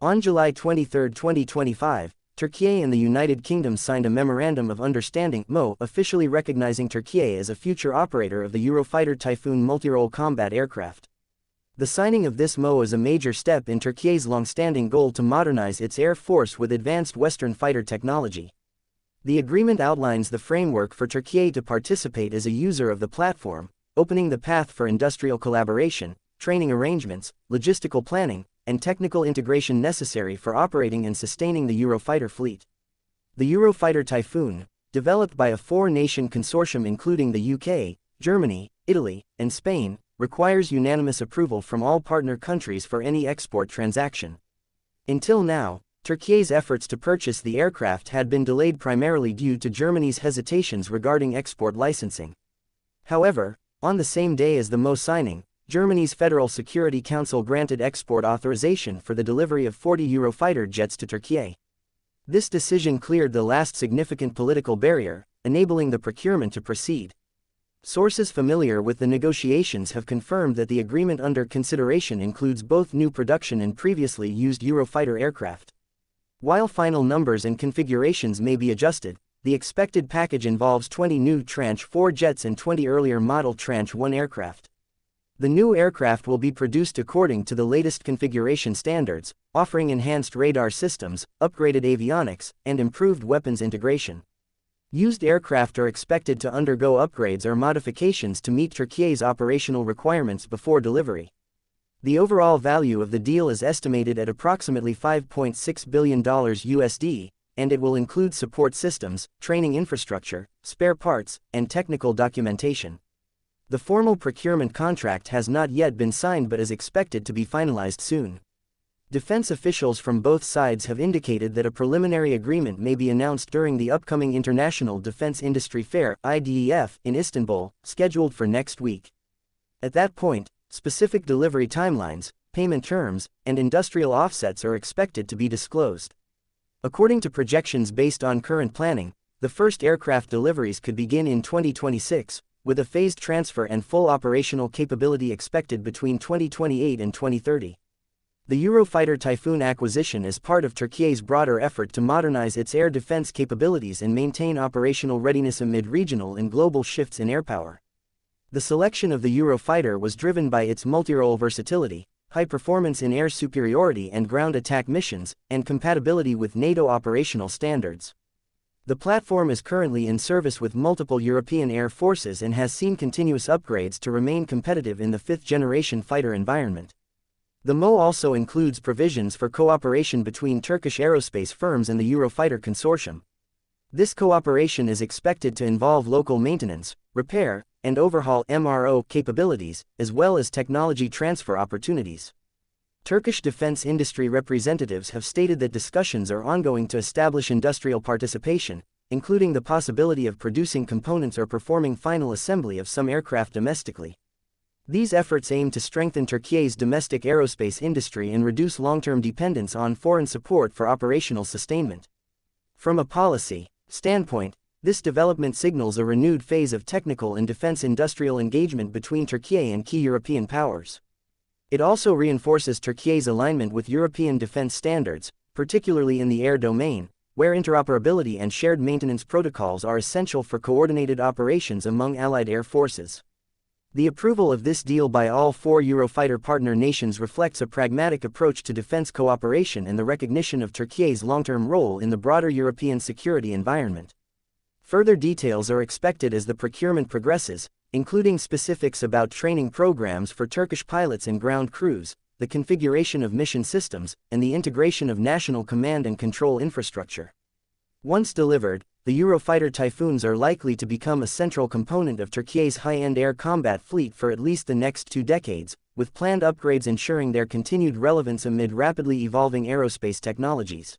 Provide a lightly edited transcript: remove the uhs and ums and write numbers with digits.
On July 23, 2025, Türkiye and the United Kingdom signed a Memorandum of Understanding (MoU) officially recognizing Türkiye as a future operator of the Eurofighter Typhoon multirole combat aircraft. The signing of this MoU is a major step in Türkiye's long-standing goal to modernize its air force with advanced Western fighter technology. The agreement outlines the framework for Türkiye to participate as a user of the platform, opening the path for industrial collaboration, training arrangements, logistical planning, and technical integration necessary for operating and sustaining the Eurofighter fleet. The Eurofighter Typhoon, developed by a four-nation consortium including the UK, Germany, Italy, and Spain, requires unanimous approval from all partner countries for any export transaction. Until now, Türkiye's efforts to purchase the aircraft had been delayed primarily due to Germany's hesitations regarding export licensing. However, on the same day as the MoU signing, Germany's Federal Security Council granted export authorization for the delivery of 40 Eurofighter jets to Türkiye. This decision cleared the last significant political barrier, enabling the procurement to proceed. Sources familiar with the negotiations have confirmed that the agreement under consideration includes both new production and previously used Eurofighter aircraft. While final numbers and configurations may be adjusted, the expected package involves 20 new Tranche 4 jets and 20 earlier model Tranche 1 aircraft. The new aircraft will be produced according to the latest configuration standards, offering enhanced radar systems, upgraded avionics, and improved weapons integration. Used aircraft are expected to undergo upgrades or modifications to meet Türkiye's operational requirements before delivery. The overall value of the deal is estimated at approximately $5.6 billion USD, and it will include support systems, training infrastructure, spare parts, and technical documentation. The formal procurement contract has not yet been signed but is expected to be finalized soon. Defense officials from both sides have indicated that a preliminary agreement may be announced during the upcoming International Defense Industry Fair (IDEF) in Istanbul, scheduled for next week. At that point, specific delivery timelines, payment terms, and industrial offsets are expected to be disclosed. According to projections based on current planning, the first aircraft deliveries could begin in 2026, with a phased transfer and full operational capability expected between 2028 and 2030. The Eurofighter Typhoon acquisition is part of Türkiye's broader effort to modernize its air defense capabilities and maintain operational readiness amid regional and global shifts in airpower. The selection of the Eurofighter was driven by its multirole versatility, high performance in air superiority and ground attack missions, and compatibility with NATO operational standards. The platform is currently in service with multiple European air forces and has seen continuous upgrades to remain competitive in the fifth-generation fighter environment. The MoU also includes provisions for cooperation between Turkish aerospace firms and the Eurofighter consortium. This cooperation is expected to involve local maintenance, repair, and overhaul (MRO) capabilities, as well as technology transfer opportunities. Turkish defense industry representatives have stated that discussions are ongoing to establish industrial participation, including the possibility of producing components or performing final assembly of some aircraft domestically. These efforts aim to strengthen Türkiye's domestic aerospace industry and reduce long-term dependence on foreign support for operational sustainment. From a policy standpoint, this development signals a renewed phase of technical and defense industrial engagement between Türkiye and key European powers. It also reinforces Türkiye's alignment with European defense standards, particularly in the air domain, where interoperability and shared maintenance protocols are essential for coordinated operations among allied air forces. The approval of this deal by all four Eurofighter partner nations reflects a pragmatic approach to defense cooperation and the recognition of Türkiye's long-term role in the broader European security environment. Further details are expected as the procurement progresses, including specifics about training programs for Turkish pilots and ground crews, the configuration of mission systems, and the integration of national command and control infrastructure. Once delivered, the Eurofighter Typhoons are likely to become a central component of Türkiye's high-end air combat fleet for at least the next 2 decades, with planned upgrades ensuring their continued relevance amid rapidly evolving aerospace technologies.